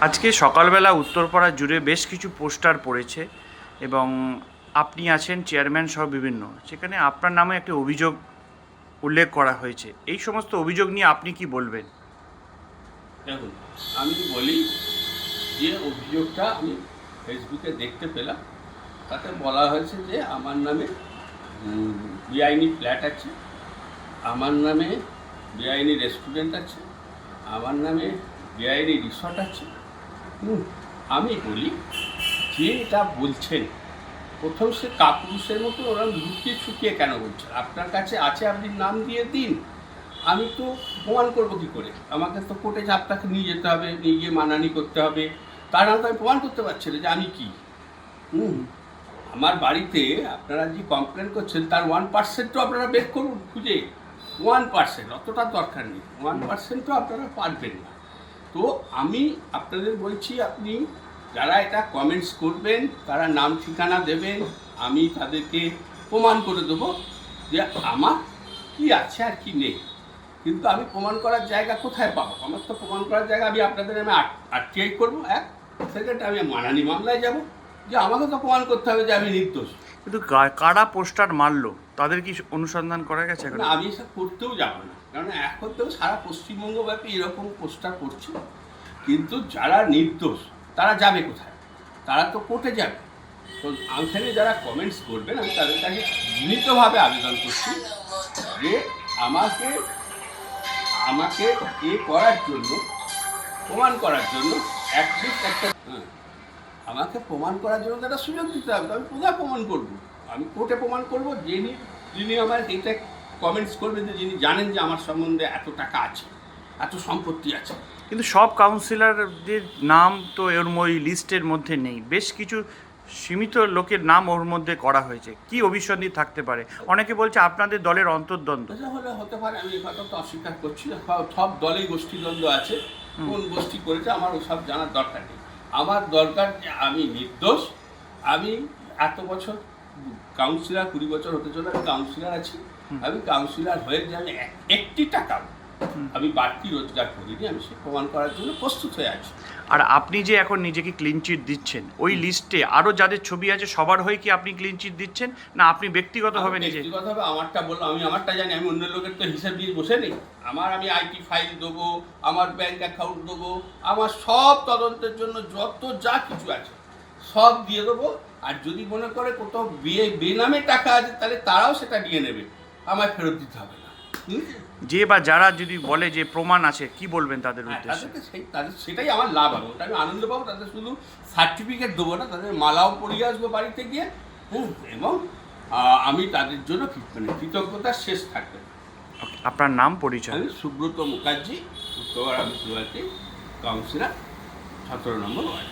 আজকে সকালবেলা উত্তরপাড়া জুড়ে বেশ কিছু পোস্টার পড়েছে এবং আপনি আছেন চেয়ারম্যান সহ বিভিন্ন, সেখানে আপনার নামে একটি অভিযোগ উল্লেখ করা হয়েছে। এই সমস্ত অভিযোগ নিয়ে আপনি কি বলবেন? দেখুন, আমি বলি যে অভিযোগটা আমি ফেসবুকে দেখতে পেলাম, তাতে বলা হয়েছে যে আমার নামে বেআইনি ফ্ল্যাট আছে, আমার নামে বেআইনি রেস্টুরেন্ট আছে, আমার নামে বেআইনি রিসর্ট আছে। আমি বলি যে এটা বলছেন, প্রথম সে কাপুরুষের মতো ওরা লুকিয়ে ছুকিয়ে কেন বলছেন? আপনার কাছে আছে, আপনি নাম দিয়ে দিন। আমি তো প্রমাণ করবো কী করে? আমাকে তো কোর্টে আপনাকে নিয়ে যেতে হবে, নিয়ে গিয়ে মানানি করতে হবে, তা না তো আমি প্রমাণ করতে পারছি না যে আমি কি। আমার বাড়িতে আপনারা যে কমপ্লেন করছেন তার 1%ও আপনারা বের করুন খুঁজে। 1%, অতটা দরকার নেই, 1%ও আপনারা পারবেন না। তো আমি আপনাদের বলছি, আপনি যারা এটা কমেন্টস করবেন তারা নাম ঠিকানা দেবেন, আমি তাদেরকে প্রমাণ করে দেবো যে আমার কি আছে আর কি নেই। কিন্তু আমি প্রমাণ করার জায়গা কোথায় পাবো? আমার তো প্রমাণ করার জায়গা আমি আপনাদের আমি আরটিআই করবো, এক সেকেন্ড আমি মানহানি মামলায় যাব, যে আমাকে তো প্রমাণ করতে হবে যে আমি নির্দোষ। কিন্তু কারা পোস্টার মারলো তাদের কি অনুসন্ধান করা গেছে? এখন আমি এসব করতেও যাবো না, কারণ এখন তো সারা পশ্চিমবঙ্গব্যাপী এরকম পোস্টার করছে। কিন্তু যারা নির্দোষ তারা যাবে কোথায়? তারা তো কোর্টে যাবে। তো এখানে যারা কমেন্টস করবেন, আমি তাদের কাছে বিনীতভাবে আবেদন করছি যে আমাকে আমাকে করার জন্য, প্রমাণ করার জন্য অ্যাটলিস্ট একটা আমাকে প্রমাণ করার জন্য একটা সুযোগ দিতে হবে। আমি কোথায় প্রমাণ করবো? আমি কোর্টে প্রমাণ করবো। যিনি আমার এইটা কমেন্টস করবেন, যে যিনি জানেন যে আমার সম্বন্ধে এত টাকা আছে, এত সম্পত্তি আছে। কিন্তু সব কাউন্সিলরদের নাম তো ওর ওই লিস্টের মধ্যে নেই, বেশ কিছু সীমিত লোকের নাম ওর মধ্যে করা হয়েছে। কি অভিসন্ধি থাকতে পারে? অনেকে বলছে আপনাদের দলের অন্তর্দ্বন্দ্ব। হলে হতে পারে, আমি এই কথা তো অস্বীকার করছি না। সব দলেই গোষ্ঠীদ্বন্দ্ব আছে, কোন গোষ্ঠী করেছে আমার ওসব জানার দরকার নেই। আমার দরকার যে আমি নির্দোষ। আমি এত বছর কাউন্সিলর, 20 বছর হতে চলে আমি কাউন্সিলর আছি। আমি কাউন্সিলর হয়ে যে আমি একটি টাকা আমি বাড়তি রোজগার করিনি, আমি সে প্রমাণ করার জন্য প্রস্তুত হয়ে আছি। আর আপনি যে এখন নিজেকে ক্লিন চিট দিচ্ছেন, ওই লিস্টে আরও যাদের ছবি আছে সবার হয়ে কি আপনি ক্লিন চিট দিচ্ছেন, না আপনি ব্যক্তিগতভাবে নিজে? ব্যক্তিগতভাবে আমারটা বললাম, আমি আমারটা জানি। আমি অন্য লোকের তো হিসাব দিয়ে বসে নেই। আমি আইটি ফাইল দেবো, আমার ব্যাংক অ্যাকাউন্ট দেবো, আমার সব তদন্তের জন্য যত যা কিছু আছে সব দিয়ে দেবো। আর যদি মনে করে কোথাও বেনামে টাকা আছে, তাহলে তারাও সেটা নিয়ে নেবে, আমায় ফেরত দিতে হবে না। যে বা যারা যদি বলে যে প্রমাণ আছে, কি বলবেন তাদের উদ্দেশ্যে? তাদের সেটাই আমার লাভ হবে, ওটা আমি আনন্দ পাবো। তাদের শুধু সার্টিফিকেট দেবো না, তাদের মালাও পরিয়ে আসবো বাড়িতে গিয়ে। এবং আমি তাদের জন্য কৃতজ্ঞতার শেষ থাকবে। আপনার নাম, পরিচয়? আমি সুব্রত মুখার্জি, উত্তরপাড়া মুখ্যমন্ত্রী কাউন্সিলর, 17 নম্বর ওয়ার্ড।